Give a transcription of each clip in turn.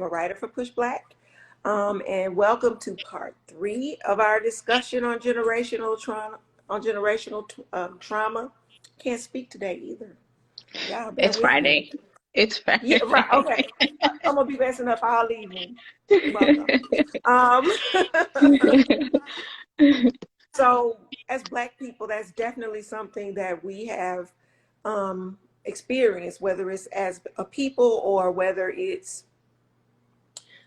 a writer for Push Black. And welcome to part 3 of our discussion on generational trauma. Can't speak today either. Y'all bear It's with me. Friday. It's Yeah, Friday. right. Okay. I'm gonna be messing up all evening. Welcome. Um, so as Black people, that's definitely something that we have experienced, whether it's as a people or whether it's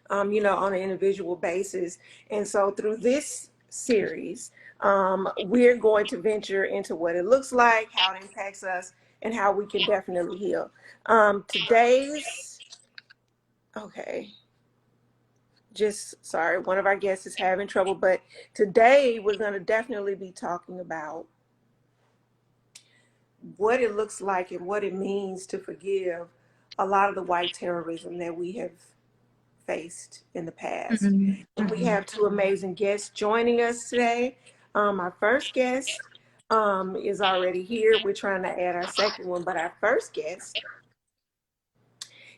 on an individual basis. And so through this series, we're going to venture into what it looks like, how it impacts us, and how we can definitely heal. Sorry, one of our guests is having trouble, but today we're going to definitely be talking about what it looks like and what it means to forgive a lot of the white terrorism that we have faced in the past. Mhm. And we have 2 amazing guests joining us today. Our first guest is already here. We're trying to add our second one, but our first guest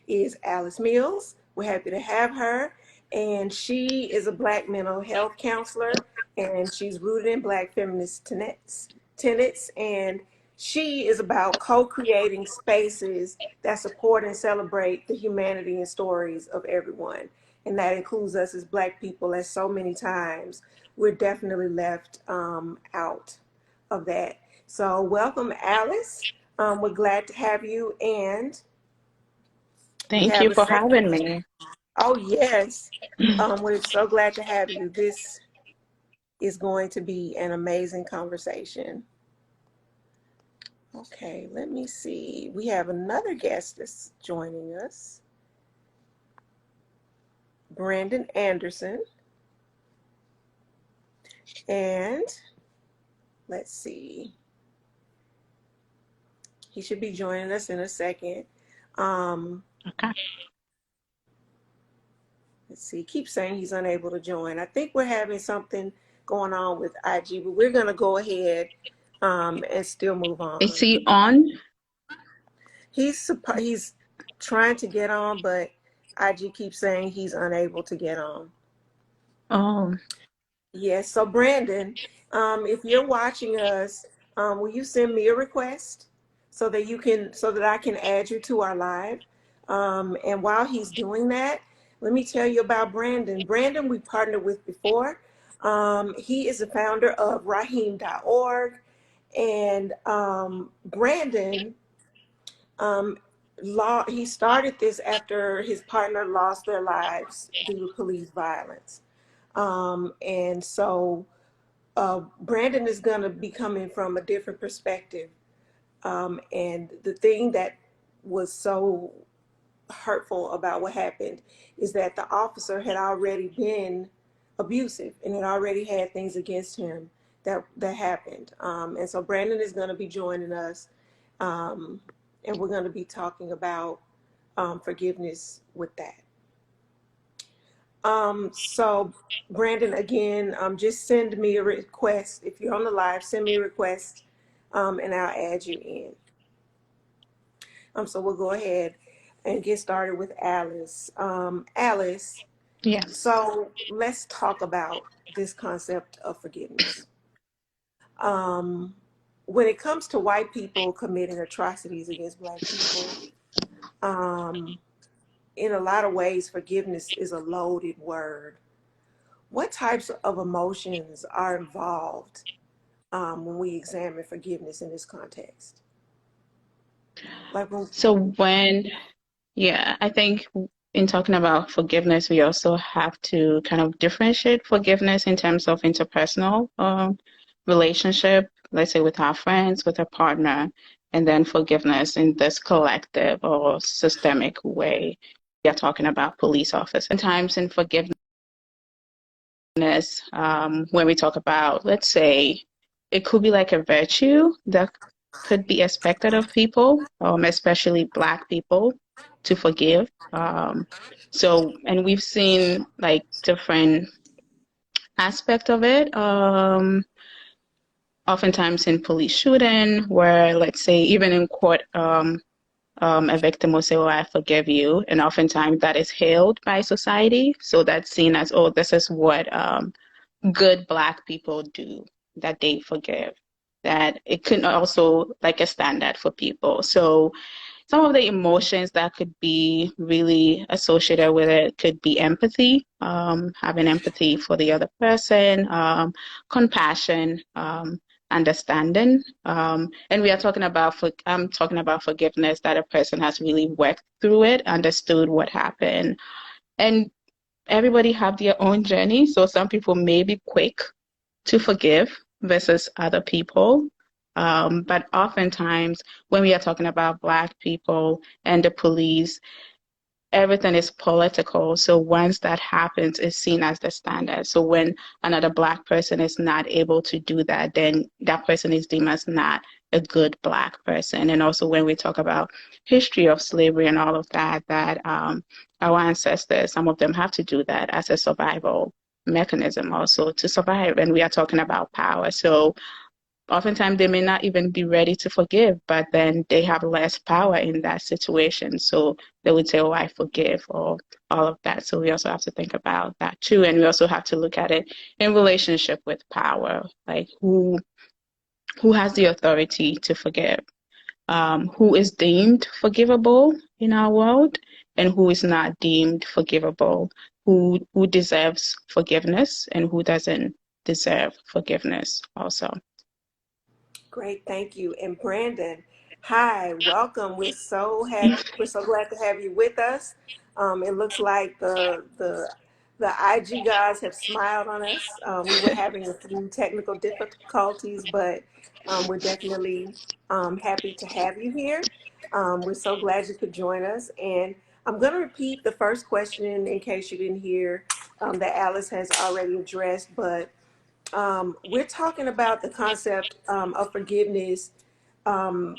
is Alice Mills. We're happy to have her. And she is a Black mental health counselor, and she's rooted in Black feminist tenets. And she is about co-creating spaces that support and celebrate the humanity and stories of everyone. And that includes us as Black people, as so many times we're definitely left out of that. So welcome, Alice. We're glad to have you. And we Thank have you a for second. having me. Oh, yes. We're so glad to have you. This is going to be an amazing conversation. Okay, let me see. We have another guest that's joining us, Brandon Anderson. And let's see. He should be joining us in a second. Okay. Let's see. He keeps saying he's unable to join. I think we're having something going on with IG, but we're going to go ahead and still move on. Is he on? He's trying to get on, but IG keeps saying he's unable to get on. Oh, Yes. So Brandon, if you're watching us, will you send me a request so that I can add you to our live? And while he's doing that, let me tell you about Brandon. Brandon, we partnered with before. He is the founder of Raheem.org. And Brandon, he started this after his partner lost their lives due to police violence. And so Brandon is going to be coming from a different perspective. And the thing that was so hurtful about what happened is that the officer had already been abusive and had already had things against him that happened. And so Brandon is going to be joining us, and we're going to be talking about forgiveness with that. So Brandon, again, just send me a request. If you're on the live, send me a request, and I'll add you in. So we'll go ahead and get started with Alice. Alice, yes. so let's talk about this concept of forgiveness. When it comes to white people committing atrocities against Black people, in a lot of ways, forgiveness is a loaded word. What types of emotions are involved when we examine forgiveness in this context? I think in talking about forgiveness, we also have to kind of differentiate forgiveness in terms of interpersonal relationship, let's say with our friends, with a partner, and then forgiveness in this collective or systemic way. We are talking about police officers. Sometimes in forgiveness, when we talk about, let's say, it could be like a virtue that could be expected of people, especially Black people, to forgive. And we've seen like different aspect of it. Oftentimes in police shooting, where let's say even in court A victim will say, "Oh, I forgive you," and oftentimes that is hailed by society. So that's seen as, "Oh, this is what good Black people do, that they forgive." That it can also like a standard for people. So some of the emotions that could be really associated with it could be empathy, having empathy for the other person, compassion, understanding. And we are talking about, I'm talking about forgiveness, that a person has really worked through it, understood what happened. And everybody have their own journey. So some people may be quick to forgive versus other people. But oftentimes, when we are talking about Black people and the police, everything is political. So once that happens, it's seen as the standard. So when another Black person is not able to do that, then that person is deemed as not a good Black person. And also when we talk about history of slavery and all of that, that our ancestors, some of them have to do that as a survival mechanism also to survive. And we are talking about power. So oftentimes they may not even be ready to forgive, but then they have less power in that situation. So they would say, "Oh, I forgive," or all of that. So we also have to think about that too. And we also have to look at it in relationship with power, like who has the authority to forgive, who is deemed forgivable in our world, and who is not deemed forgivable, who deserves forgiveness and who doesn't deserve forgiveness also. Great, thank you. And Brandon, hi, welcome. We're so glad to have you with us. It looks like the IG gods have smiled on us. We were having a few technical difficulties, but we're definitely happy to have you here. We're so glad you could join us. And I'm going to repeat the first question in case you didn't hear, that Alice has already addressed, but we're talking about the concept of forgiveness, um,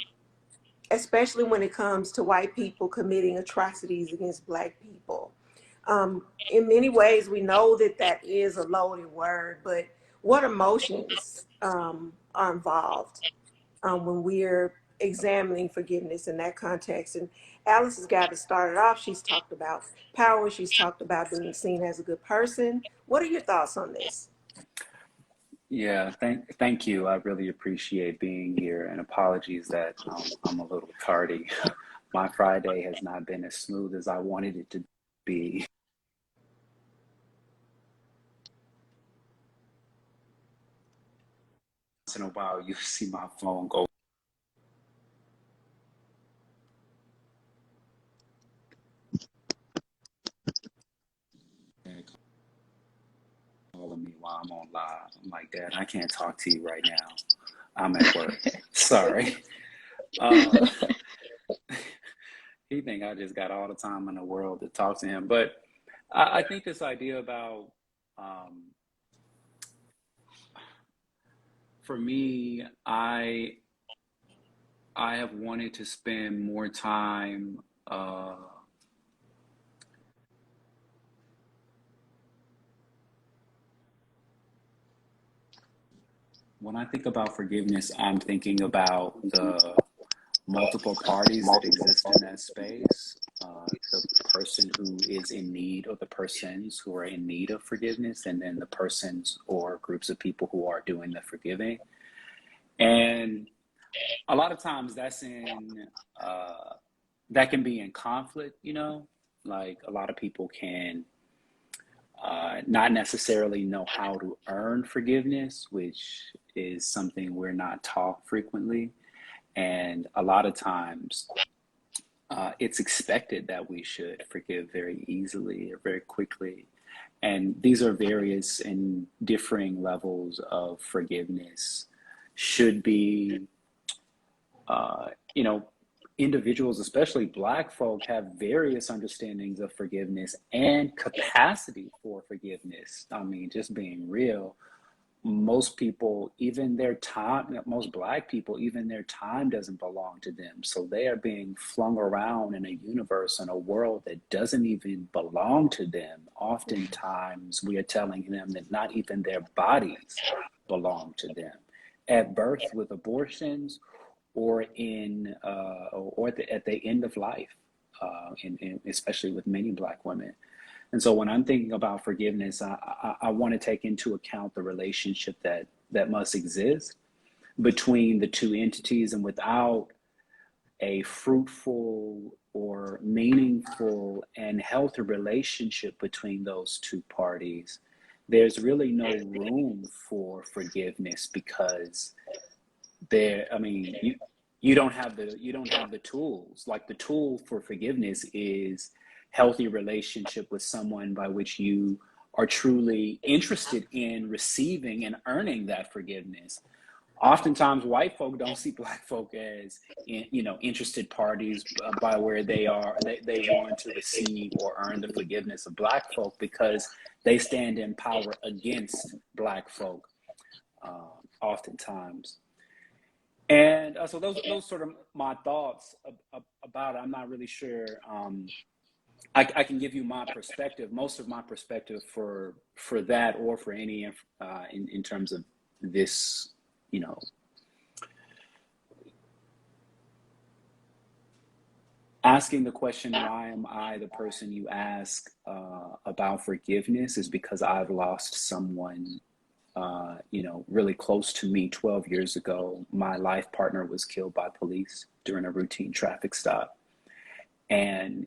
especially when it comes to white people committing atrocities against Black people. In many ways, we know that that is a loaded word, but what emotions are involved when we're examining forgiveness in that context? And Alice has got it started off. She's talked about power. She's talked about being seen as a good person. What are your thoughts on this? Yeah, thank you. I really appreciate being here, and apologies that I'm a little tardy. My Friday has not been as smooth as I wanted it to be. Once in a while, you see my phone go, calling me while I'm on live. I'm like, "Dad, I can't talk to you right now. I'm at work. Sorry." Uh, he think I just got all the time in the world to talk to him, but I think this idea about um, for me, I have wanted to spend more time when I think about forgiveness, I'm thinking about the multiple parties that exist in that space. The person who is in need, or the persons who are in need of forgiveness, and then the persons or groups of people who are doing the forgiving. And a lot of times uh, that can be in conflict, you know, like a lot of people can not necessarily know how to earn forgiveness, which is something we're not taught frequently. And a lot of times it's expected that we should forgive very easily or very quickly. And these are various and differing levels of forgiveness. Should be, you know, individuals, especially Black folk, have various understandings of forgiveness and capacity for forgiveness. I mean, just being real, most people, even their time, most Black people, even their time doesn't belong to them. So they are being flung around in a universe and a world that doesn't even belong to them. Oftentimes, we are telling them that not even their bodies belong to them. At birth with abortions, or at the end of life, especially with many Black women. And so when I'm thinking about forgiveness, I want to take into account the relationship that must exist between the two entities, and without a fruitful or meaningful and healthy relationship between those two parties, there's really no room for forgiveness, because you don't have the tools. Like, the tool for forgiveness is healthy relationship with someone by which you are truly interested in receiving and earning that forgiveness. Oftentimes, white folk don't see Black folk as, interested parties by where they want to receive or earn the forgiveness of Black folk, because they stand in power against Black folk, oftentimes. And so those sort of my thoughts about it. I'm not really sure. I can give you my perspective, most of my perspective for that, or for any in terms of this, asking the question, why am I the person you ask about forgiveness, is because I've lost someone, really close to me 12 years ago. My life partner was killed by police during a routine traffic stop. And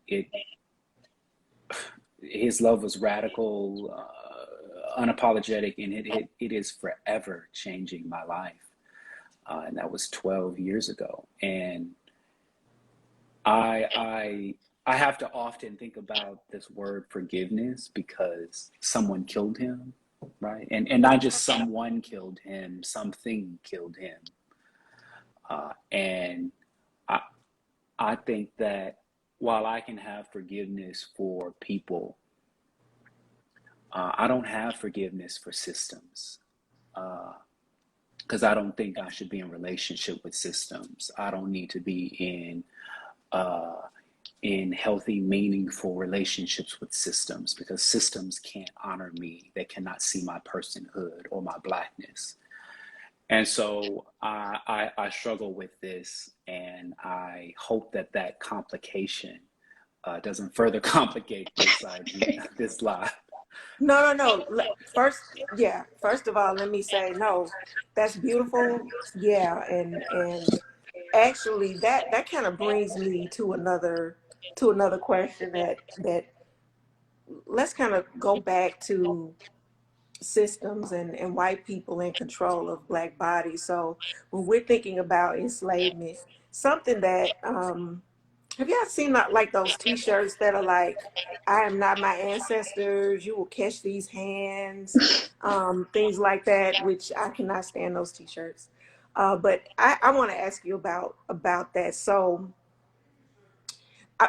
his love was radical, unapologetic, and it is forever changing my life. And that was 12 years ago. And I have to often think about this word forgiveness, because someone killed him, right? And not just someone killed him, something killed him. And I think that while I can have forgiveness for people, I don't have forgiveness for systems, because I don't think I should be in relationship with systems. I don't need to be in healthy, meaningful relationships with systems, because systems can't honor me. They cannot see my personhood or my Blackness. And so I struggle with this, and I hope that complication doesn't further complicate this idea, this lie. No. First of all, let me say, no, that's beautiful. Yeah. And actually that kind of brings me to another question that let's kind of go back to systems and white people in control of Black bodies. So when we're thinking about enslavement, something that have y'all seen like those T-shirts that are like, "I am not my ancestors. You will catch these hands," things like that, which I cannot stand those T-shirts. But I want to ask you about that. So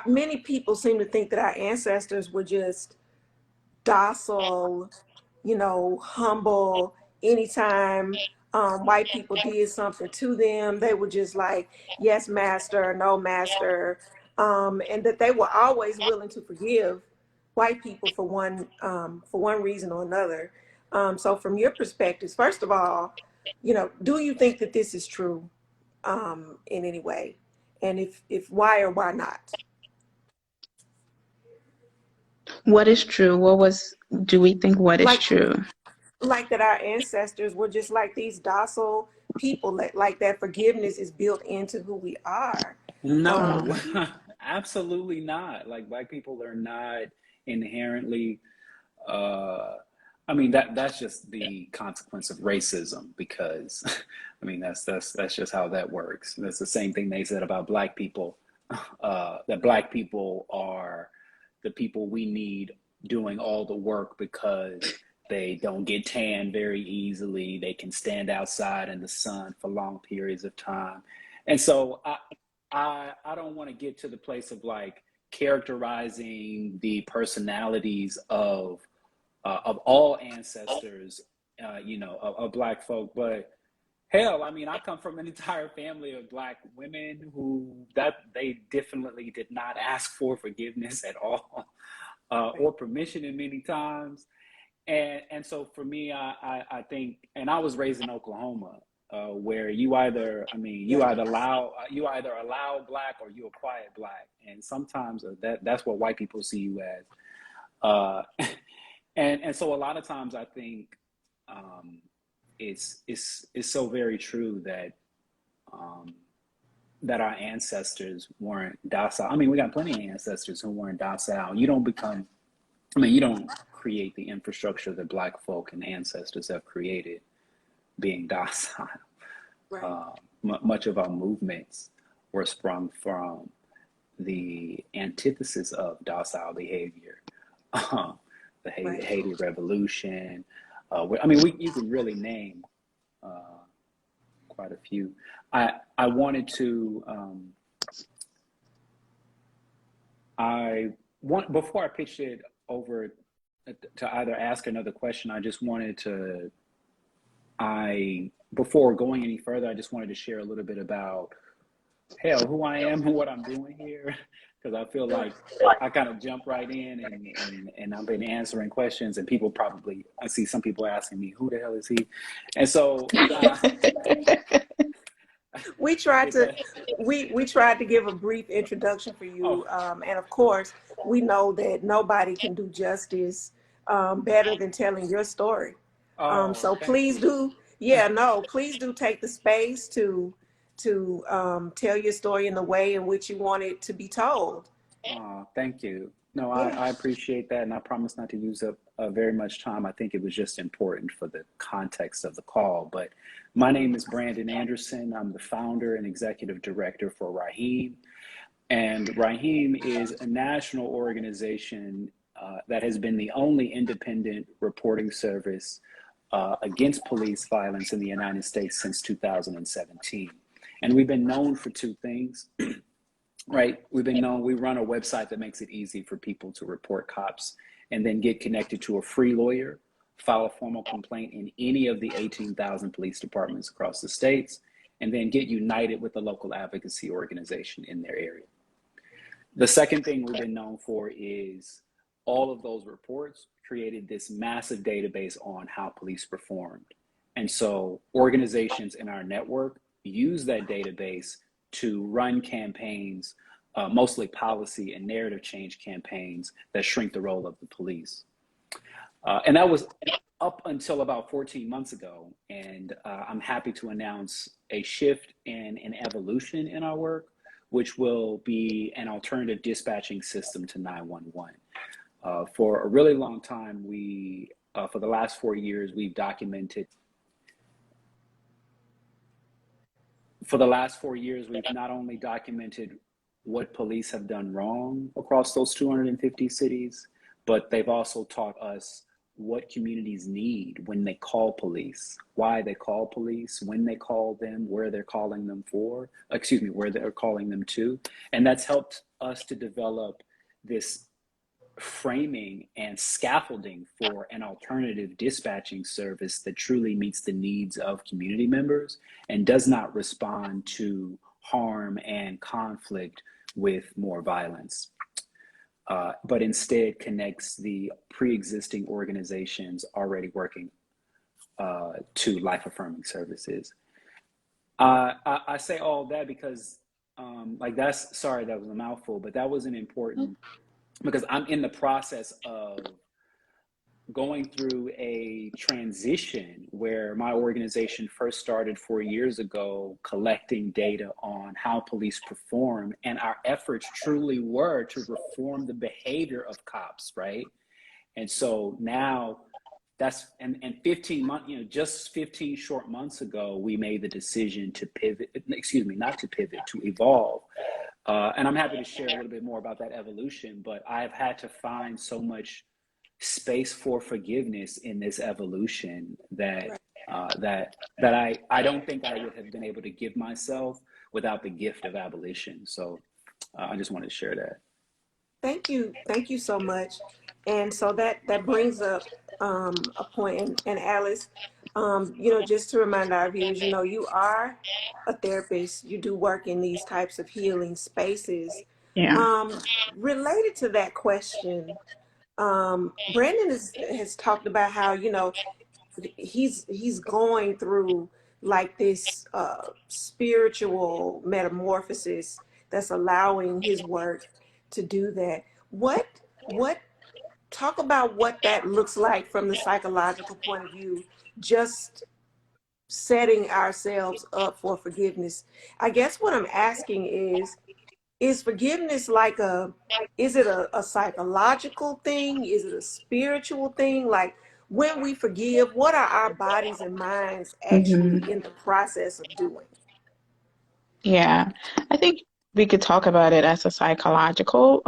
many people seem to think that our ancestors were just docile, humble. Anytime white people did something to them, they were just like, "Yes, master," "No, master," and that they were always willing to forgive white people for one reason or another. So, from your perspectives, first of all, do you think that this is true in any way, and if why or why not? What is true? Do we think what is Like true? like that our ancestors were just like these docile people, that like that forgiveness is built into who we are. No, um absolutely not. Like, Black people are not inherently. Uh, that's just the consequence of racism, because that's just how that works. That's the same thing they said about Black people. That Black people are the people we need doing all the work, because they don't get tan very easily. They can stand outside in the sun for long periods of time. And so I don't want to get to the place of like characterizing the personalities of all ancestors, of Black folk. But hell, I come from an entire family of Black women who that they definitely did not ask for forgiveness at all, or permission in many times. And so for me, I think, and I was raised in Oklahoma, where you either, I mean, you either allow black or you a quiet black, and sometimes that's what white people see you as. Uh, and so a lot of times I think it's so very true that that our ancestors weren't docile. I mean, we got plenty of ancestors who weren't docile. You don't become, I mean, you don't create the infrastructure that black folk and ancestors have created being docile. Right. Much of our movements were sprung from the antithesis of docile behavior. The Right. Haiti Revolution. I mean, you can really name quite a few. I wanted to before I pitched it over to either ask another question, I just wanted to before going any further, I just wanted to share a little bit about who I am and what I'm doing here, because I feel like I kind of jump right in and I've been answering questions, and people probably, I see some people asking me, who the hell is he? And so We tried to we tried to give a brief introduction for you, and of course, we know that nobody can do justice better than telling your story. So thank please you. do, please do take the space to tell your story in the way in which you want it to be told. Thank you. No, Yeah. I appreciate that, and I promise not to use up very much time. I think it was just important for the context of the call. But my name is Brandon Anderson. I'm the founder and executive director for Raheem. And Raheem is a national organization that has been the only independent reporting service against police violence in the United States since 2017. And we've been known for two things. Right, we run a website that makes it easy for people to report cops and then get connected to a free lawyer, file a formal complaint in any of the 18,000 police departments across the states, and then get united with a local advocacy organization in their area. The second thing we've been known for is all of those reports created this massive database on how police performed. And so organizations in our network use that database to run campaigns, mostly policy and narrative change campaigns that shrink the role of the police. And that was up until about 14 months ago. And I'm happy to announce a shift and an evolution in our work, which will be an alternative dispatching system to 911. For a really long time, for the last 4 years, we've documented. For the last 4 years, we've not only documented what police have done wrong across those 250 cities, but they've also taught us what communities need when they call police, why they call police, when they call them, where they're calling them where they're calling them to. And that's helped us to develop this framing and scaffolding for an alternative dispatching service that truly meets the needs of community members and does not respond to harm and conflict with more violence, but instead connects the pre-existing organizations already working to life-affirming services. I say all that because sorry, that was a mouthful, but that was an important, because I'm in the process of going through a transition where my organization first started 4 years ago collecting data on how police perform, and our efforts truly were to reform the behavior of cops, right? And so now and 15 months, just 15 short months ago, we made the decision to pivot, to evolve. And I'm happy to share a little bit more about that evolution, but I've had to find so much space for forgiveness in this evolution that I don't think I would have been able to give myself without the gift of abolition. So I just wanted to share that. Thank you so much. And so that brings up a point. And Alice, just to remind our viewers, you are a therapist. You do work in these types of healing spaces. Yeah. Related to that question, Brandon has talked about how he's going through like this spiritual metamorphosis that's allowing his work to do that. What talk about what that looks like from the psychological point of view, just setting ourselves up for forgiveness. I guess what I'm asking is forgiveness like is it a psychological thing? Is it a spiritual thing? Like when we forgive, what are our bodies and minds Hmm. actually in the process of doing? Yeah, I think we could talk about it as a psychological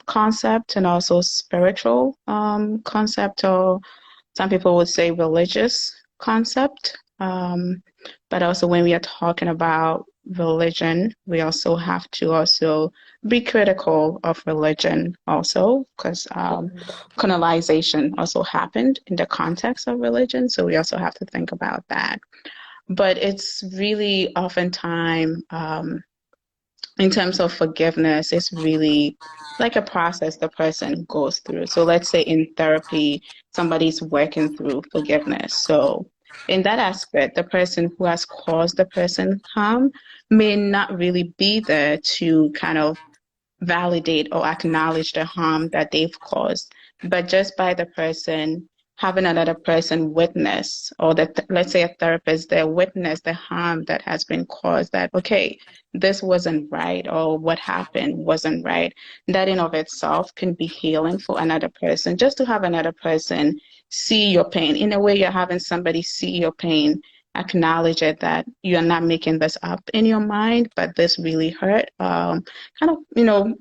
concept and also spiritual concept, or some people would say religious concept. But also when we are talking about religion, we also have to also be critical of religion also, because colonization also happened in the context of religion. So we also have to think about that. But it's really oftentimes, in terms of forgiveness, it's really like a process the person goes through. So let's say in therapy, somebody's working through forgiveness. So in that aspect, the person who has caused the person harm may not really be there to kind of validate or acknowledge the harm that they've caused, but just by the person having another person witness, or that let's say a therapist, they witness the harm that has been caused, that okay, this wasn't right, or what happened wasn't right, that in of itself can be healing for another person. Just to have another person see your pain, in a way you're having somebody see your pain, acknowledge it, that you're not making this up in your mind, but this really hurt. Kind of,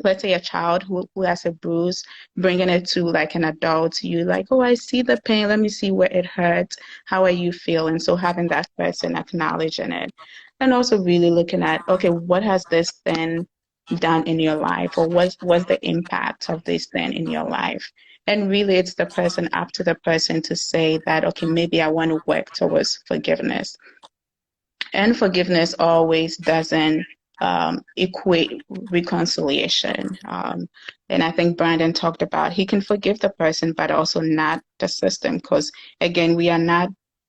let's say a child who has a bruise, bringing it to like an adult, you like, oh, I see the pain. Let me see where it hurts. How are you feeling? So having that person acknowledging it, and also really looking at, okay, what has this thing done in your life, or what's the impact of this thing in your life? And really, it's the person, up to the person to say that, okay, maybe I want to work towards forgiveness. And forgiveness always doesn't equate reconciliation. And I think Brandon talked about he can forgive the person, but also not the system. Because again,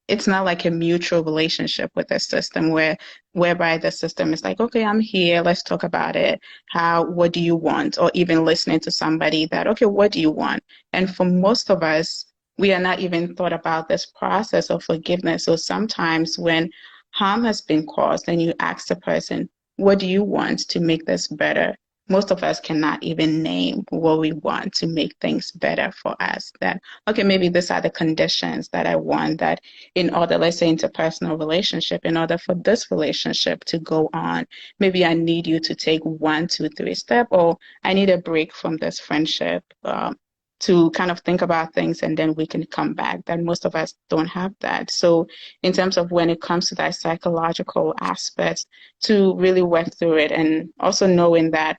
it's not like a mutual relationship with the system whereby the system is like, okay, I'm here, let's talk about it. What do you want? Or even listening to somebody that, okay, what do you want? And for most of us, we are not even thought about this process of forgiveness. So sometimes when harm has been caused and you ask the person, what do you want to make this better? Most of us cannot even name what we want to make things better for us. That, okay, maybe these are the conditions that I want, that in order, let's say interpersonal relationship, in order for this relationship to go on, maybe I need you to take 1, 2, 3 step, or I need a break from this friendship, to kind of think about things, and then we can come back. That most of us don't have that. So in terms of when it comes to that psychological aspect, to really work through it, and also knowing that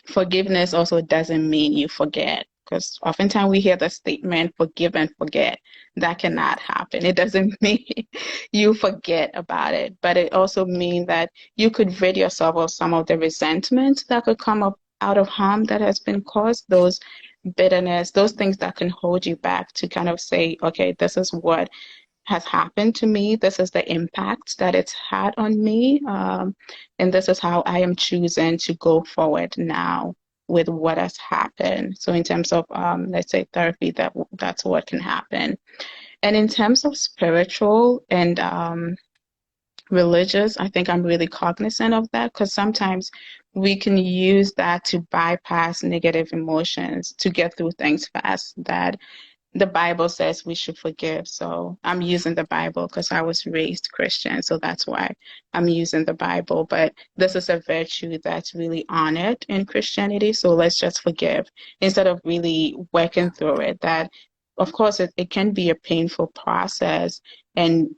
forgiveness also doesn't mean you forget, because oftentimes we hear the statement forgive and forget. That cannot happen. It doesn't mean you forget about it, but it also means that you could rid yourself of some of the resentment that could come up out of harm that has been caused, those bitterness, those things that can hold you back, to kind of say, okay, this is what has happened to me. This is the impact that it's had on me. And this is how I am choosing to go forward now with what has happened. So in terms of, let's say therapy, that's what can happen. And in terms of spiritual and religious, I think I'm really cognizant of that, because sometimes we can use that to bypass negative emotions to get through things fast, that the Bible says we should forgive. So I'm using the Bible because I was raised Christian. So that's why I'm using the Bible. But this is a virtue that's really honored in Christianity. So let's just forgive instead of really working through it. That, of course, it can be a painful process. And,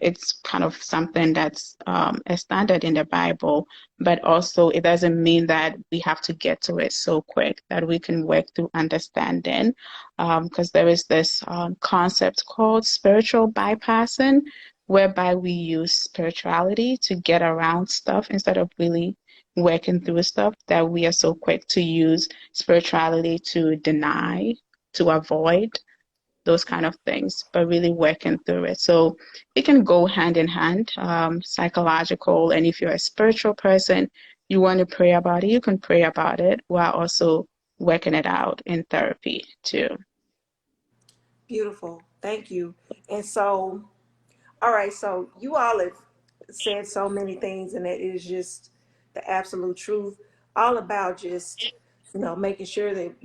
it's kind of something that's a standard in the Bible, but also it doesn't mean that we have to get to it so quick, that we can work through understanding, because there is this concept called spiritual bypassing, whereby we use spirituality to get around stuff instead of really working through stuff, that we are so quick to use spirituality to deny, to avoid. those kind of things, but really working through it. So it can go hand in hand, psychological. And if you're a spiritual person, you want to pray about it, you can pray about it while also working it out in therapy too. Beautiful. Thank you. And so, all right, so you all have said so many things, and it is just the absolute truth, all about just, making sure that,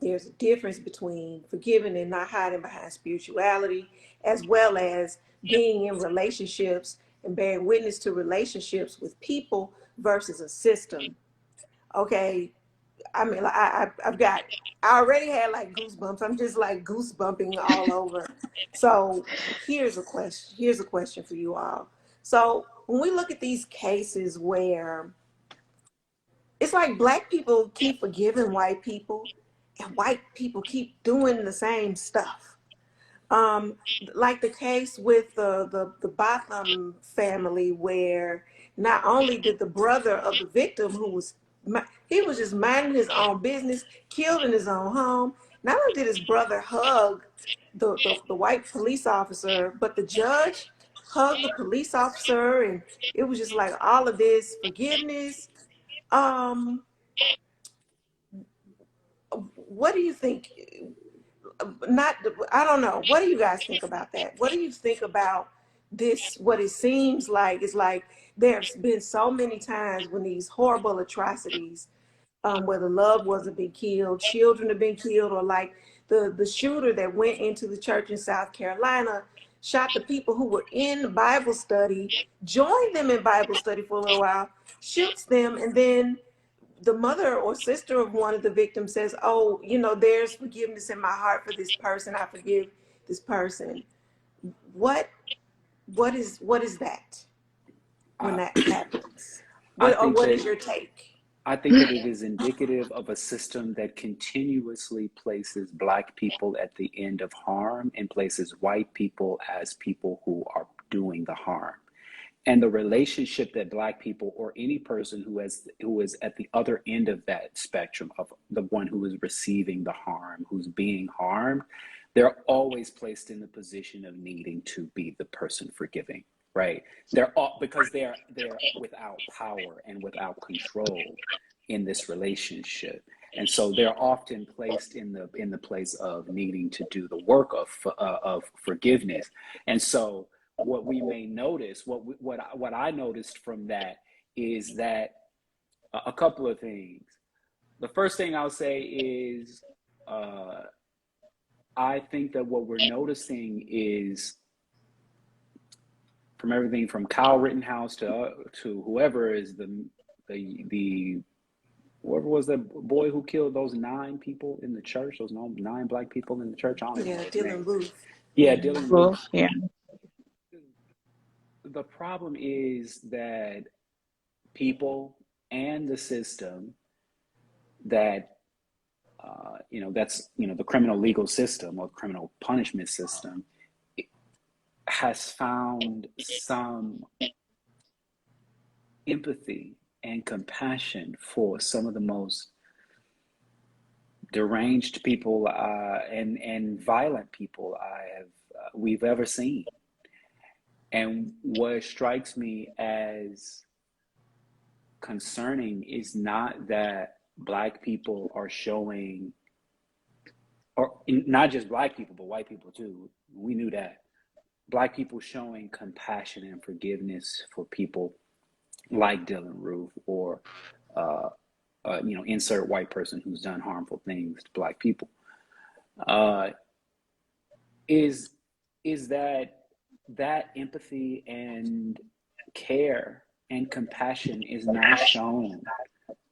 there's a difference between forgiving and not hiding behind spirituality, as well as being in relationships and bearing witness to relationships with people versus a system. Okay, I mean, I already had like goosebumps. I'm just like goosebumping all over. So here's a question for you all. So when we look at these cases where it's like black people keep forgiving white people and white people keep doing the same stuff. Um, like the case with the Botham family, where not only did the brother of the victim, he was just minding his own business, killed in his own home. Not only did his brother hug the white police officer, but the judge hugged the police officer, and it was just like all of this forgiveness. Um, what do you think? Not, I don't know. What do you guys think about that? What do you think about this? What it seems like is like there's been so many times when these horrible atrocities, where the loved ones have been killed, children have been killed, or like the shooter that went into the church in South Carolina, shot the people who were in Bible study, joined them in Bible study for a little while, shoots them, and then the mother or sister of one of the victims says, "Oh, there's forgiveness in my heart for this person. I forgive this person." What what is that when I, that happens? I What think what is that your take? I think that it is indicative of a system that continuously places Black people at the end of harm and places white people as people who are doing the harm. And the relationship that Black people or any person who is at the other end of that spectrum, of the one who is receiving the harm, who's being harmed, they're always placed in the position of needing to be the person forgiving, right? They're all, because they're without power and without control in this relationship. And so they're often placed in the place of needing to do the work of forgiveness. And so what we may notice, what I noticed from that is that a couple of things. The first thing I'll say is, I think that what we're noticing is, from everything from Kyle Rittenhouse to whoever is the whoever was the boy who killed those 9 people in the church, those 9 Black people in the church. I don't even know Yeah, his name. Dylan Roof. Yeah, Mm-hmm. Dylan Roof. Well, yeah. The problem is that people and the system that that's the criminal legal system or criminal punishment system has found some empathy and compassion for some of the most deranged people and violent people we've ever seen. And what strikes me as concerning is not that Black people are showing, or not just Black people, but white people too. We knew that. Black people showing compassion and forgiveness for people like Dylan Roof, or insert white person who's done harmful things to Black people. Uh, is is that empathy and care and compassion is not shown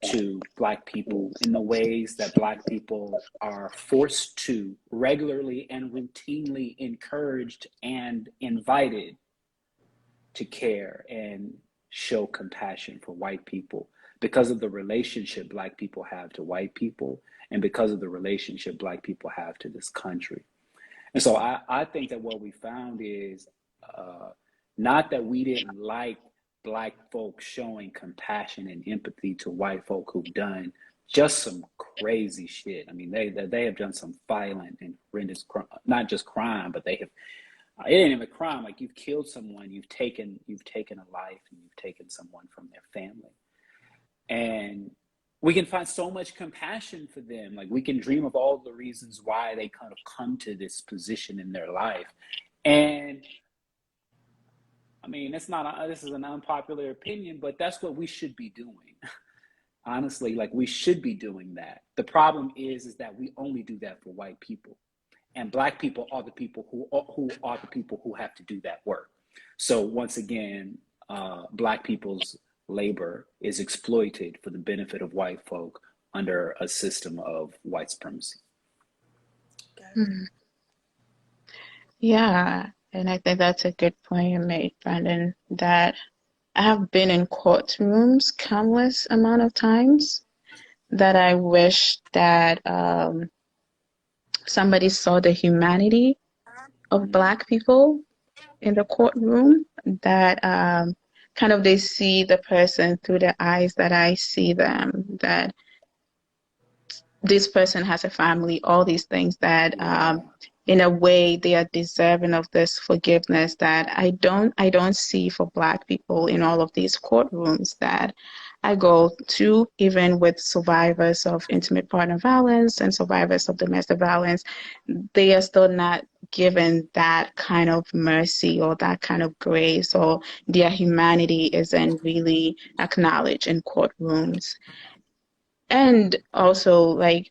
to Black people in the ways that Black people are forced to regularly and routinely encouraged and invited to care and show compassion for white people, because of the relationship Black people have to white people and because of the relationship Black people have to this country. And so I think that what we found is, not that we didn't like Black folks showing compassion and empathy to white folk who've done just some crazy shit. I mean, they have done some violent and horrendous, not just crime, but they have. It ain't even a crime. Like, you've killed someone, you've taken a life, and you've taken someone from their family, and we can find so much compassion for them. Like, we can dream of all the reasons why they kind of come to this position in their life, and I mean, this is an unpopular opinion, but that's what we should be doing. Honestly, like, we should be doing that. The problem is that we only do that for white people, and Black people are the people who are the people who have to do that work. So once again, Black people's labor is exploited for the benefit of white folk under a system of white supremacy. Mhm. Yeah, and I think that's a good point you made, Brandon, that I have been in courtrooms countless amount of times that I wish that somebody saw the humanity of Black people in the courtroom, that kind of they see the person through the eyes that I see them, that this person has a family, all these things that Yeah. in a way they are deserving of this forgiveness that I don't see for Black people in all of these courtrooms that I go to, even with survivors of intimate partner violence and survivors of domestic violence. They are still not given that kind of mercy or that kind of grace, or their humanity isn't really acknowledged in courtrooms. And also, like,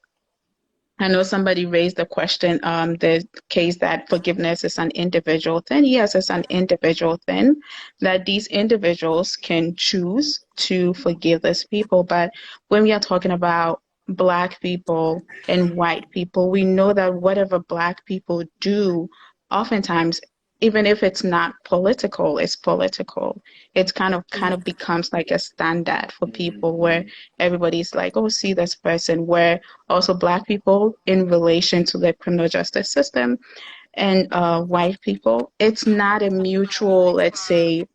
I know somebody raised the question, the case that forgiveness is an individual thing. Yes, it's an individual thing that these individuals can choose to forgive these people. But when we are talking about Black people and white people, we know that whatever Black people do, oftentimes, even if it's not political, it's political. It's kind of becomes like a standard for people where Mm-hmm. everybody's like, oh, see this person, where also Black people in relation to the criminal justice system and white people, it's not a mutual, let's say,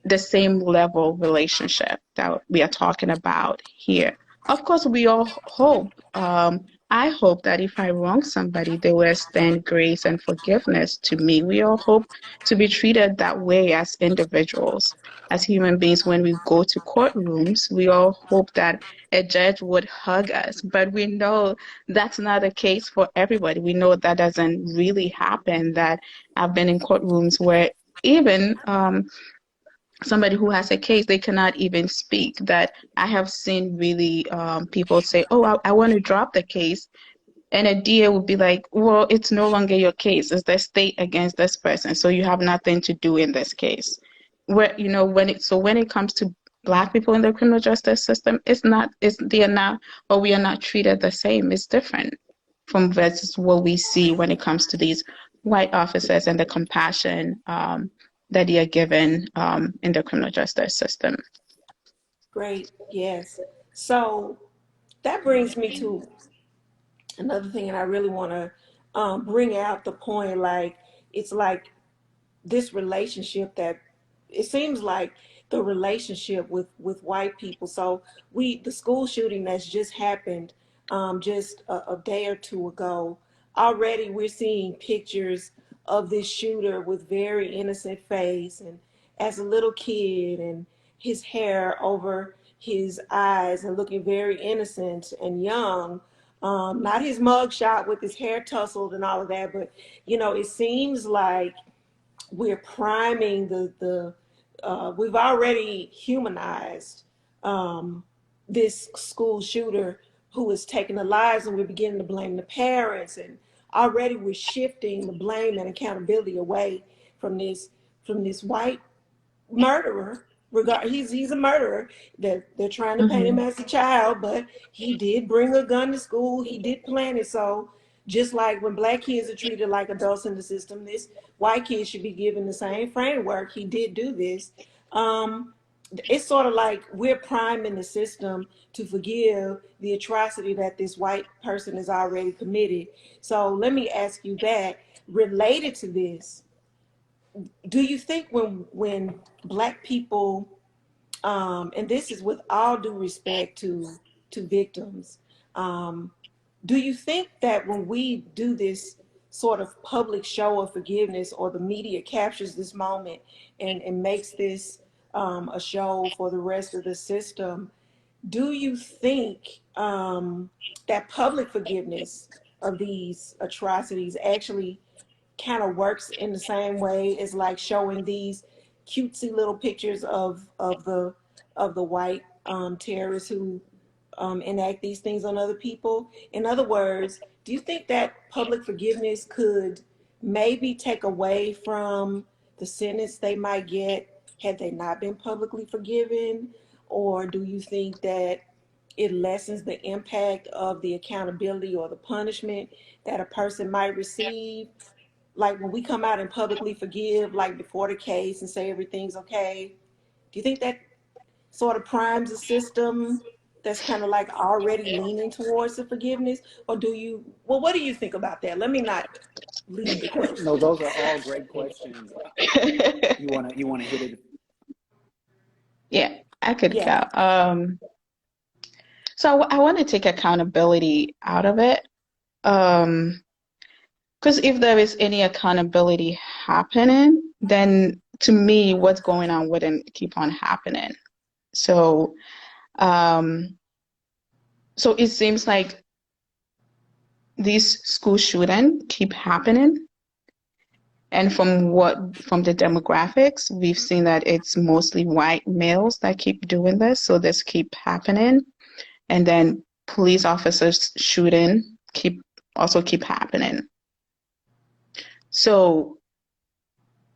the same level relationship that we are talking about here. Of course, we all hope, I hope that if I wrong somebody, they will extend grace and forgiveness to me. We all hope to be treated that way as individuals, as human beings. When we go to courtrooms, we all hope that a judge would hug us, but we know that's not the case for everybody. We know that doesn't really happen, that I've been in courtrooms where even somebody who has a case, they cannot even speak. That I have seen really people say, oh, I want to drop the case. And a DA would be like, well, it's no longer your case. It's the state against this person. So you have nothing to do in this case. Where, when it comes to Black people in the criminal justice system, they are not, or we are not treated the same. It's different from versus what we see when it comes to these white officers and the compassion that they are given in the criminal justice system. Great. Yes. So that brings me to another thing, and I really want to bring out the point. Like, it's like this relationship that it seems like the relationship with white people. So the school shooting that's just happened just a day or two ago, already we're seeing pictures of this shooter with very innocent face and as a little kid, and his hair over his eyes and looking very innocent and young. Not his mug shot with his hair tousled and all of that, but it seems like we're priming we've already humanized um, this school shooter who is taking the lives, and we're beginning to blame the parents, and already we're shifting the blame and accountability away from this white murderer. He's a murderer. They're trying to paint him Mm-hmm. as a child, but he did bring a gun to school. He did plan it. So just like when Black kids are treated like adults in the system, this white kid should be given the same framework. He did do this. Um, it's sort of like we're priming the system to forgive the atrocity that this white person has already committed. So let me ask you that, related to this, do you think when Black people, and this is with all due respect to victims. Um, do you think that when we do this sort of public show of forgiveness, or the media captures this moment and makes this a show for the rest of the system, do you think that public forgiveness of these atrocities actually kind of works in the same way as like showing these cutesy little pictures of the white terrorists who enact these things on other people? In other words, do you think that public forgiveness could maybe take away from the sentence they might get had they not been publicly forgiven? Or do you think that it lessens the impact of the accountability or the punishment that a person might receive? Like when we come out and publicly forgive, like before the case, and say everything's okay, do you think that sort of primes the system that's kind of like already leaning towards the forgiveness? Or do you, well, what do you think about that? Let me not lead the No, question. those are all great questions. You wanna hit it? Yeah, I could Yeah. go. So I want to take accountability out of it. Um, because if there is any accountability happening, then to me, what's going on wouldn't keep on happening. So, um, so it seems like these school shootings keep happening. And from the demographics, we've seen that it's mostly white males that keep doing this. So this keep happening. And then police officers shooting keep happening. So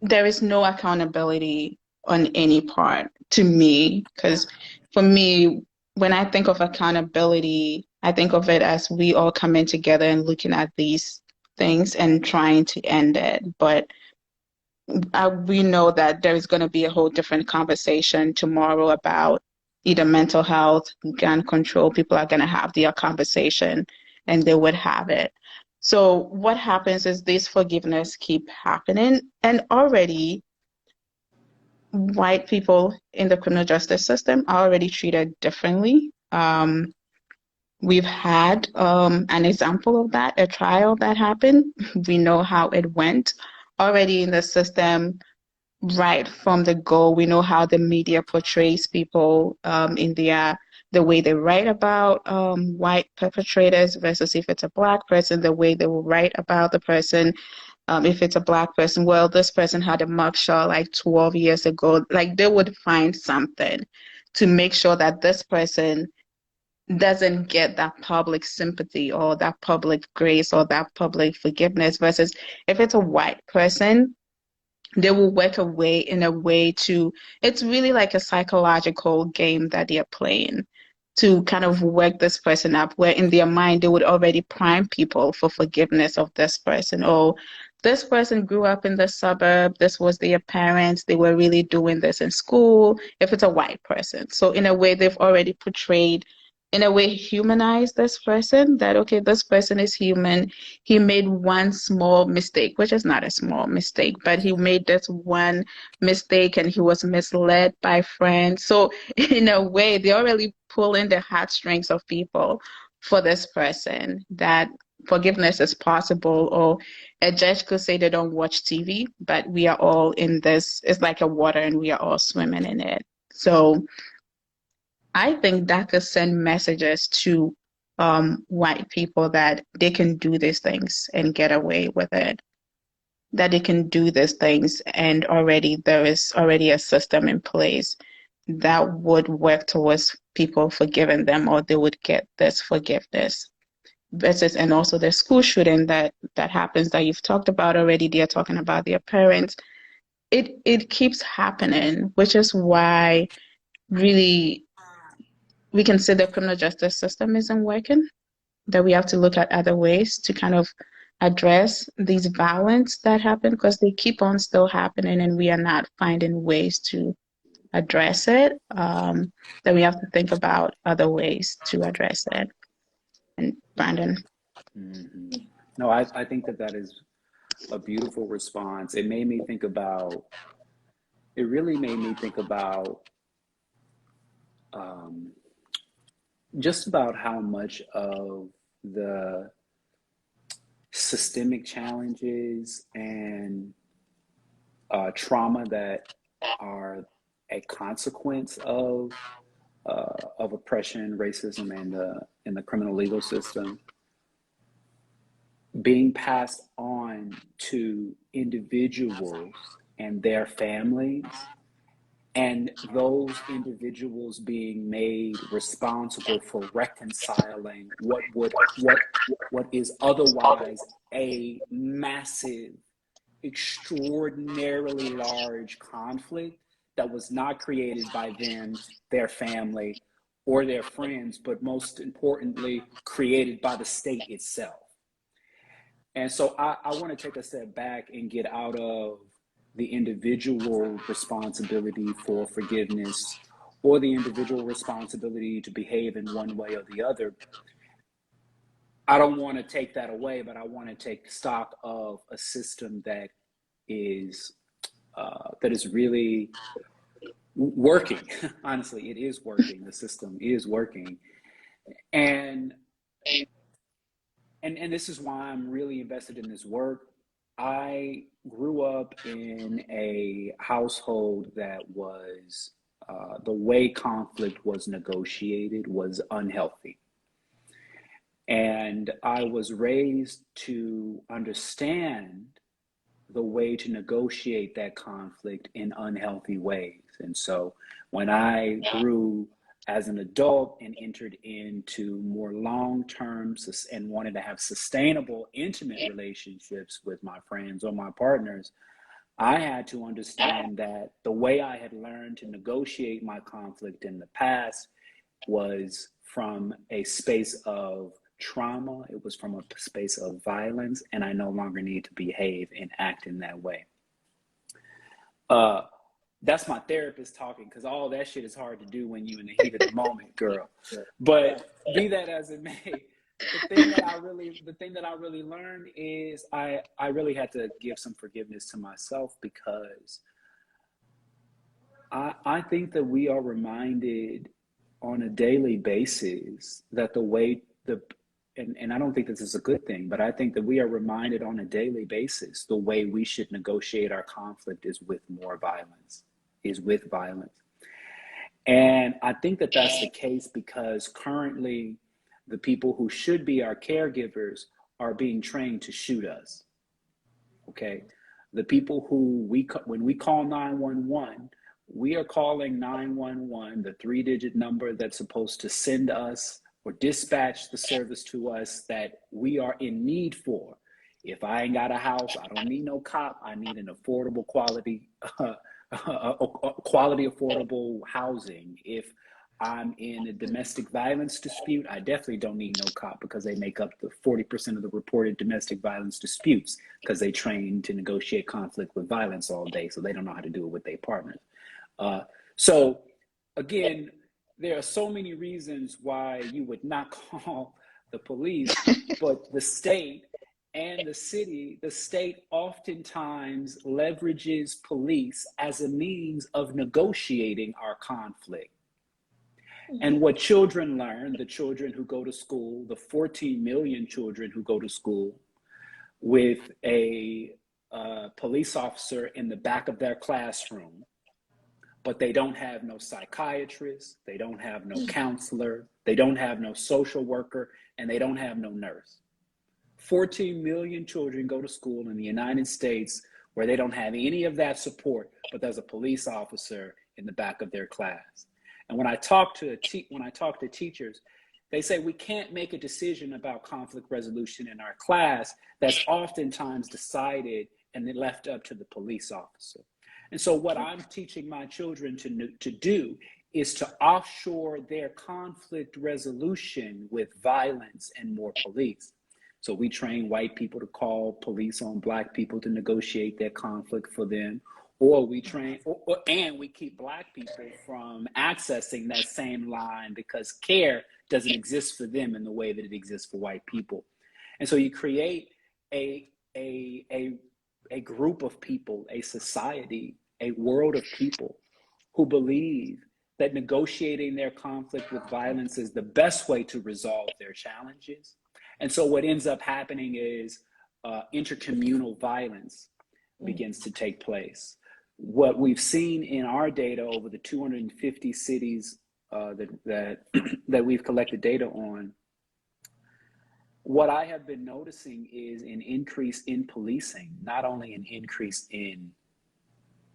there is no accountability on any part to me, because for me, when I think of accountability, I think of it as we all coming together and looking at these things and trying to end it. But we know that there is going to be a whole different conversation tomorrow about either mental health, gun control. People are going to have their conversation and they would have it. So what happens is this forgiveness keep happening, and already white people in the criminal justice system are already treated differently. We've had an example of that, a trial that happened. We know how it went already in the system. Right from the go, we know how the media portrays people in the way they write about white perpetrators versus if it's a black person, the way they will write about the person. If it's a black person, well, this person had a mugshot like 12 years ago. Like they would find something to make sure that this person doesn't get that public sympathy or that public grace or that public forgiveness versus if it's a white person, they will work away in a way to, it's really like a psychological game that they're playing to kind of work this person up, where in their mind they would already prime people for forgiveness of this person. Oh, this person grew up in the suburb, this was their parents, they were really doing this in school, if it's a white person. So in a way they've already portrayed, in a way humanized this person, that okay, this person is human. He made one small mistake, which is not a small mistake, but he made this one mistake and he was misled by friends. So in a way, they're already pulling the heartstrings of people for this person, that forgiveness is possible. Or a judge could say they don't watch TV, but we are all in this, it's like a water and we are all swimming in it. So I think that could send messages to white people that they can do these things and get away with it, that they can do these things, and already there is already a system in place that would work towards people forgiving them, or they would get this forgiveness. Versus, and also the school shooting that happens that you've talked about already, they're talking about their parents. It keeps happening, which is why really we can say the criminal justice system isn't working, that we have to look at other ways to kind of address these violence that happen, because they keep on still happening and we are not finding ways to address it. Then we have to think about other ways to address it. And Brandon. Mm-hmm. No, I think that is a beautiful response. It made me think about, it really made me think about um, just about how much of the systemic challenges and trauma that are a consequence of oppression, racism, and the criminal legal system being passed on to individuals and their families, and those individuals being made responsible for reconciling what is otherwise a massive, extraordinarily large conflict that was not created by them, their family, or their friends, but most importantly, created by the state itself. And so I want to take a step back and get out of the individual responsibility for forgiveness or the individual responsibility to behave in one way or the other. I don't want to take that away, but I want to take stock of a system that is really working. Honestly, it is working. The system is working, and this is why I'm really invested in this work. I grew up in a household that was the way conflict was negotiated was unhealthy. And I was raised to understand the way to negotiate that conflict in unhealthy ways. And so when I grew as an adult and entered into more long-term and wanted to have sustainable, intimate relationships with my friends or my partners, I had to understand that the way I had learned to negotiate my conflict in the past was from a space of trauma. It was from a space of violence, and I no longer need to behave and act in that way. That's my therapist talking, because all that shit is hard to do when you in the heat of the moment, girl. But be that as it may, the thing that I really learned is I really had to give some forgiveness to myself, because I think that we are reminded on a daily basis that the way and I don't think this is a good thing, but I think that we are reminded on a daily basis the way we should negotiate our conflict is with more violence, is with violence. And I think that that's the case because currently the people who should be our caregivers are being trained to shoot us. Okay. The people who when we call 911, we are calling 911, the 3-digit number that's supposed to send us or dispatch the service to us that we are in need for. If I ain't got a house, I don't need no cop. I need an affordable quality affordable housing. If I'm in a domestic violence dispute, I definitely don't need no cop, because they make up the 40% of the reported domestic violence disputes, because they train to negotiate conflict with violence all day, so they don't know how to do it with their partners. So again, there are so many reasons why you would not call the police, but the state and the state oftentimes leverages police as a means of negotiating our conflict. And what children learn, the children who go to school, the 14 million children who go to school with a police officer in the back of their classroom, but they don't have no psychiatrist, they don't have no counselor, they don't have no social worker, and they don't have no nurse. 14 million children go to school in the United States where they don't have any of that support, but there's a police officer in the back of their class. And when I talk to teachers, they say we can't make a decision about conflict resolution in our class. That's oftentimes decided and then left up to the police officer. And so what I'm teaching my children to do is to offshore their conflict resolution with violence and more police. So we train white people to call police on Black people to negotiate their conflict for them, or we train, and we keep Black people from accessing that same line because care doesn't exist for them in the way that it exists for white people. And so you create a group of people, a society, a world of people who believe that negotiating their conflict with violence is the best way to resolve their challenges. And so what ends up happening is intercommunal violence begins to take place. What we've seen in our data over the 250 cities that we've collected data on, what I have been noticing is an increase in policing, not only an increase in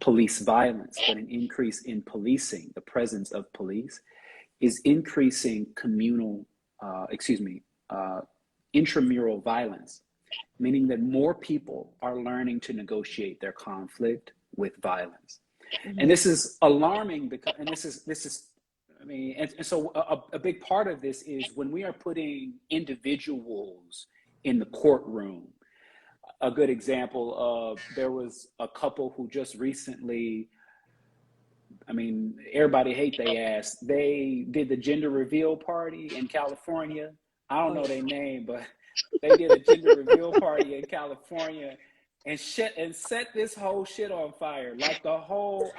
police violence, but an increase in policing, the presence of police, is increasing intramural violence, meaning that more people are learning to negotiate their conflict with violence. Mm-hmm. And this is alarming because, and this is, I mean, and so a big part of this is when we are putting individuals in the courtroom. A good example of, there was a couple who just recently, I mean, everybody hate they ass. They did the gender reveal party in California. I don't know their name, but they did a gender reveal party in California and set this whole shit on fire. Like the whole,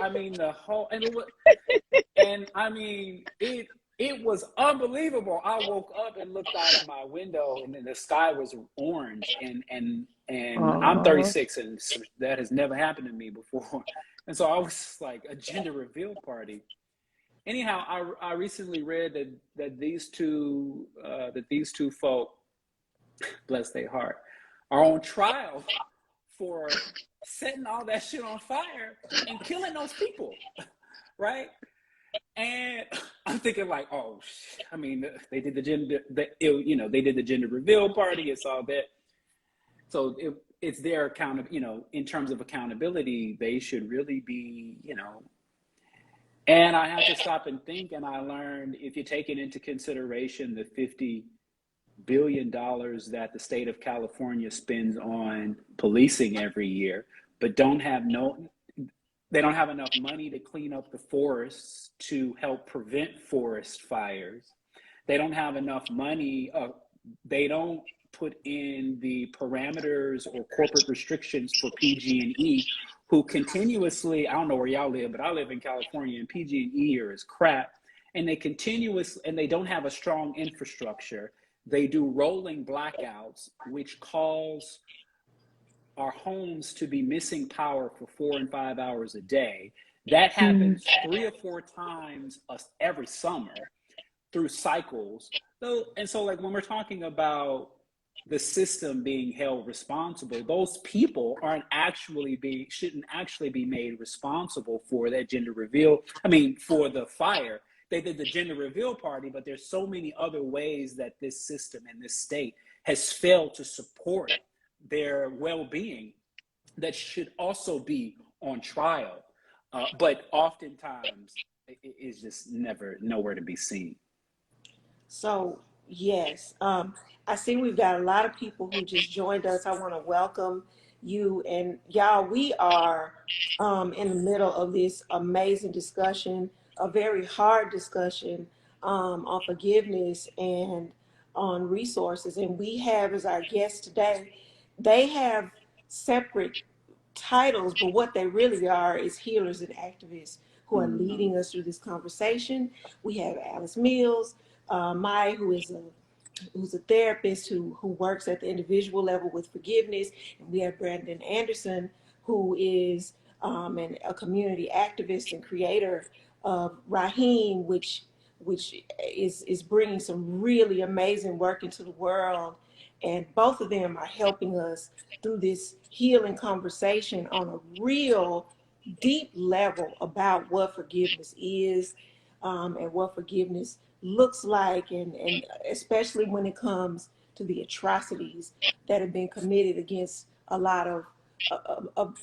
it was unbelievable. I woke up and looked out of my window, and then the sky was orange. And I'm 36, and that has never happened to me before. And so I was just like, a gender reveal party. Anyhow, I recently read that these two folk, bless their heart, are on trial for setting all that shit on fire and killing those people, right? And I'm thinking like, oh, I mean, they did the gender reveal party. It's all that. So it's their in terms of accountability, they should really be, And I have to stop and think, and I learned, if you take it into consideration the $50 billion that the state of California spends on policing every year, but they don't have enough money to clean up the forests to help prevent forest fires. They don't have enough money. They don't put in the parameters or corporate restrictions for PG&E, who continuously, I don't know where y'all live, but I live in California, and PG&E is crap. And they don't have a strong infrastructure. They do rolling blackouts, which cause our homes to be missing power for 4 and 5 hours a day. That happens 3 or 4 times every summer through cycles. So like when we're talking about the system being held responsible, those people shouldn't actually be made responsible for that gender reveal. For the fire. They did the gender reveal party, but there's so many other ways that this system and this state has failed to support their well-being that should also be on trial. But oftentimes it is just nowhere to be seen. So, yes, I see we've got a lot of people who just joined us. I want to welcome you. And y'all, we are in the middle of this amazing discussion, a very hard discussion on forgiveness and on resources. And we have as our guests today, they have separate titles, but what they really are is healers and activists who are leading us through this conversation. We have Alice Mills, Mai, who's a therapist who works at the individual level with forgiveness. And we have Brandon Anderson, who is a community activist and creator of Raheem, which is bringing some really amazing work into the world. And both of them are helping us through this healing conversation on a real deep level about what forgiveness is and what forgiveness looks like, and especially when it comes to the atrocities that have been committed against a lot of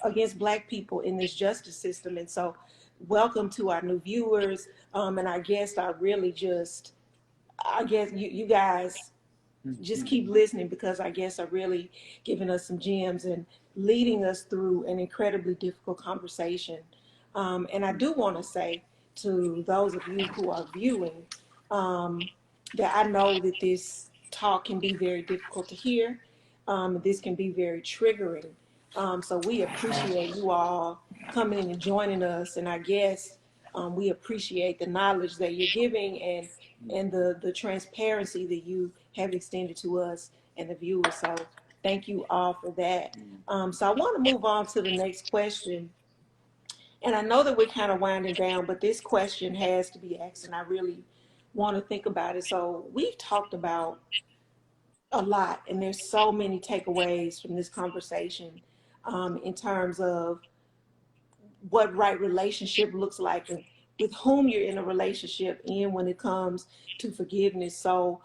against Black people in this justice system. And so welcome to our new viewers, and I guess you guys just keep listening, because I guess are really giving us some gems and leading us through an incredibly difficult conversation. And I do want to say to those of you who are viewing that I know that this talk can be very difficult to hear. This can be very triggering. So we appreciate you all coming in and joining us. And I guess We appreciate the knowledge that you're giving and the transparency that you have extended to us and the viewers. So thank you all for that. So I want to move on to the next question. And I know that we're kind of winding down, but this question has to be asked, and I really want to think about it. So we've talked about a lot, and there's so many takeaways from this conversation in terms of what right relationship looks like and with whom you're in a relationship and when it comes to forgiveness. So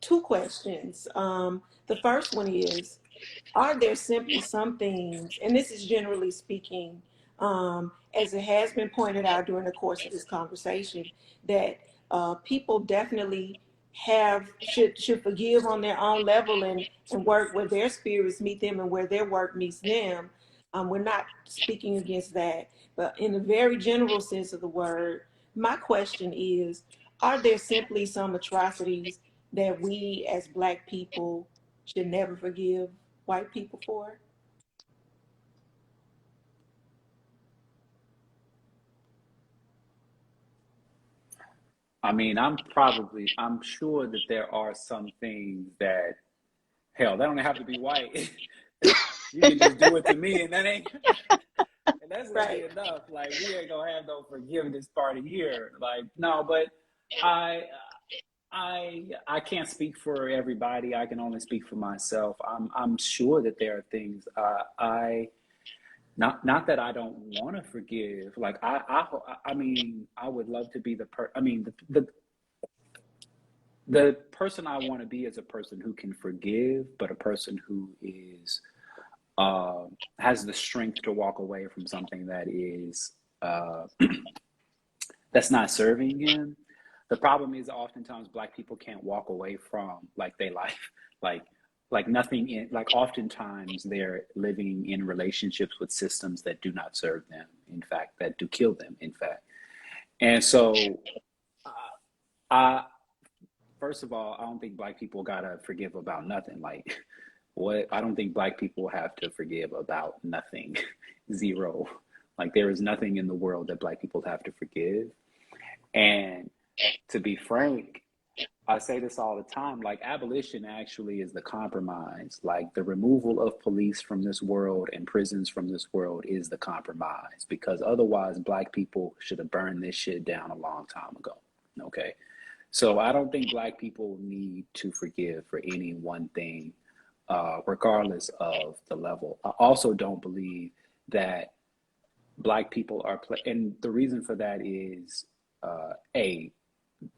two questions. The first one is, are there simply some things, and this is generally speaking, as it has been pointed out during the course of this conversation, that people definitely should forgive on their own level and work where their spirits meet them and where their work meets them. We're not speaking against that, but in a very general sense of the word, my question is, are there simply some atrocities that we as Black people should never forgive white people for? I mean, I'm sure that there are some things that, hell, they don't have to be white. You can just do it to me, and and that's gonna be Right. enough. Like, we ain't gonna have no forgiveness party here. Like, no, but I, I can't speak for everybody. I can only speak for myself. I'm sure that there are things not that I don't want to forgive. Like, I mean, I would love to be the person I want to be is a person who can forgive, but a person who is has the strength to walk away from something that is that's not serving him. The problem is oftentimes Black people can't walk away from like their life, like nothing in like oftentimes they're living in relationships with systems that do not serve them. In fact, that do kill them. In fact, and so I first of all, I don't think Black people gotta forgive about nothing. Like, what? I don't think Black people have to forgive about nothing. Zero. Like, there is nothing in the world that Black people have to forgive. And to be frank, I say this all the time, like, abolition actually is the compromise. Like, the removal of police from this world and prisons from this world is the compromise, because otherwise Black people should have burned this shit down a long time ago. Okay. So I don't think Black people need to forgive for any one thing, regardless of the level. I also don't believe that Black people are, and the reason for that is,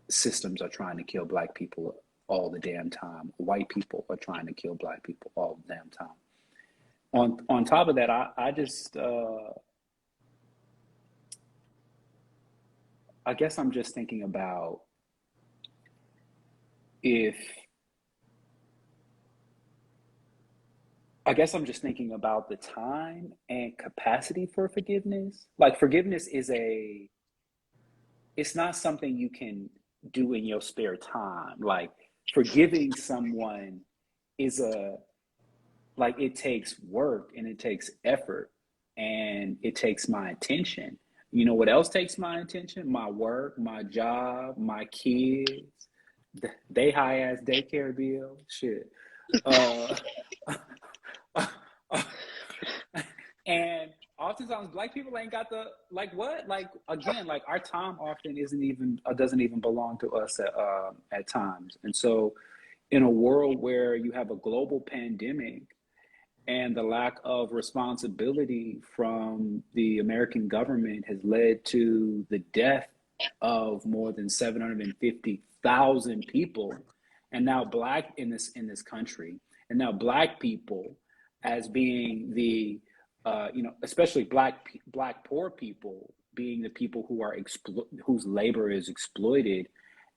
systems are trying to kill Black people all the damn time. White people are trying to kill Black people all the damn time. On top of that, I just I guess I'm just thinking about if I guess I'm just thinking about the time and capacity for forgiveness. Like, forgiveness it's not something you can do in your spare time. Like, forgiving someone is like, it takes work and it takes effort and it takes my attention. You know what else takes my attention? My work, my job, my kids, they high ass daycare bill, shit. Uh, and oftentimes Black people ain't got the, like, what, like, again, like, our time often isn't even doesn't even belong to us at times. And so in a world where you have a global pandemic and the lack of responsibility from the American government has led to the death of more than 750,000 people, and now Black in this country, and now Black people as being the especially black poor people being the people who are whose labor is exploited,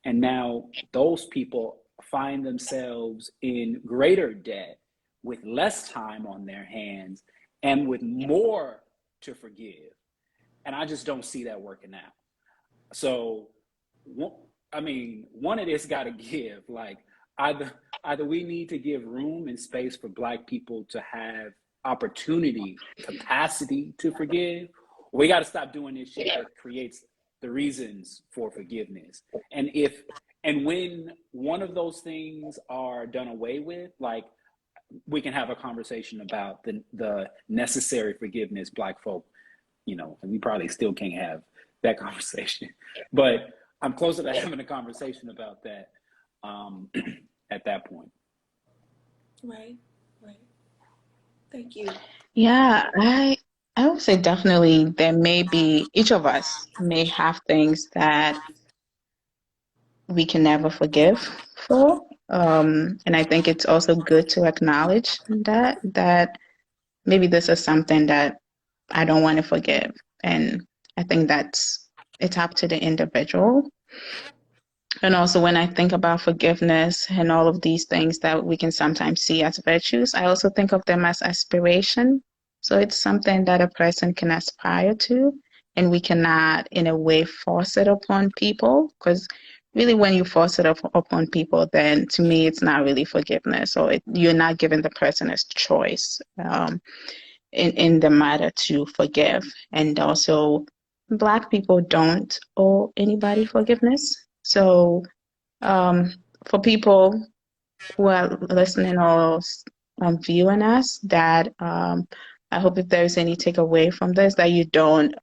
and now those people find themselves in greater debt with less time on their hands and with more to forgive. And I just don't see that working out. So, I mean, one of this got to give. Like, either we need to give room and space for Black people to have opportunity, capacity to forgive, we got to stop doing this shit that creates the reasons for forgiveness. And when one of those things are done away with, like, we can have a conversation about the necessary forgiveness Black folk, and we probably still can't have that conversation, but I'm closer to having a conversation about that at that point. Right. Thank you. Yeah, I would say definitely there may be, each of us may have things that we can never forgive for. And I think it's also good to acknowledge that maybe this is something that I don't want to forgive. And I think it's up to the individual. And also, when I think about forgiveness and all of these things that we can sometimes see as virtues, I also think of them as aspiration. So it's something that a person can aspire to, and we cannot, in a way, force it upon people. Because really, when you force it upon people, then to me, it's not really forgiveness, or you're not giving the person a choice in the matter to forgive. And also, Black people don't owe anybody forgiveness. So for people who are listening or viewing us, that I hope if there's any takeaway from this, that you don't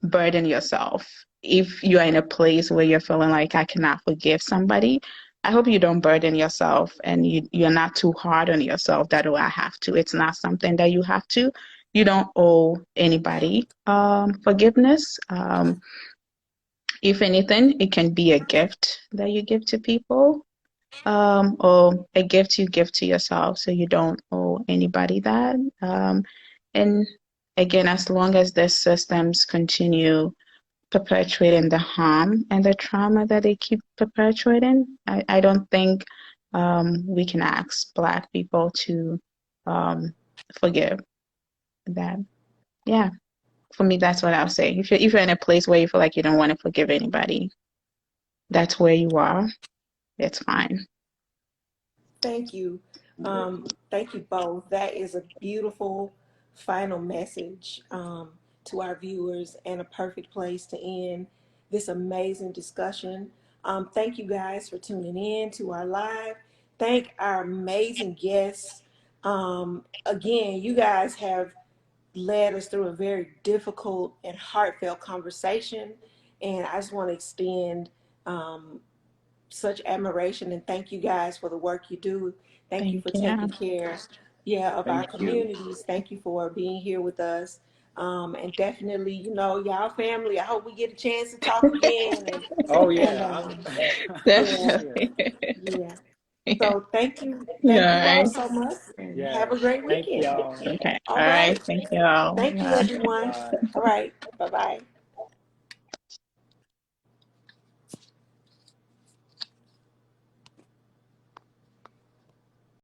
burden yourself. If you are in a place where you're feeling like I cannot forgive somebody, I hope you don't burden yourself and you're not too hard on yourself that, oh, I have to. It's not something that you have to. You don't owe anybody forgiveness. If anything, it can be a gift that you give to people, or a gift you give to yourself, so you don't owe anybody that. And again, as long as the systems continue perpetuating the harm and the trauma that they keep perpetuating, I don't think we can ask Black people to forgive that. Yeah, for me, that's what I'll say. If you're in a place where you feel like you don't want to forgive anybody, that's where you are. It's fine. Thank you. Thank you both. That is a beautiful final message to our viewers and a perfect place to end this amazing discussion. Thank you guys for tuning in to our live. Thank our amazing guests. Again, you guys have led us through a very difficult and heartfelt conversation. And I just want to extend such admiration and thank you guys for the work you do. Thank you Thank for taking you. care, yeah, of our Thank you. communities. Thank you for being here with us. And definitely, y'all family, I hope we get a chance to talk again. Oh And yeah, for yeah, sure. Definitely. yeah. Yeah. So All thank you all right. so much and have Yeah. a great Thank weekend. y'all. Okay. All All right. right. Thank you all. Thank you, everyone. Bye. All right. Bye-bye.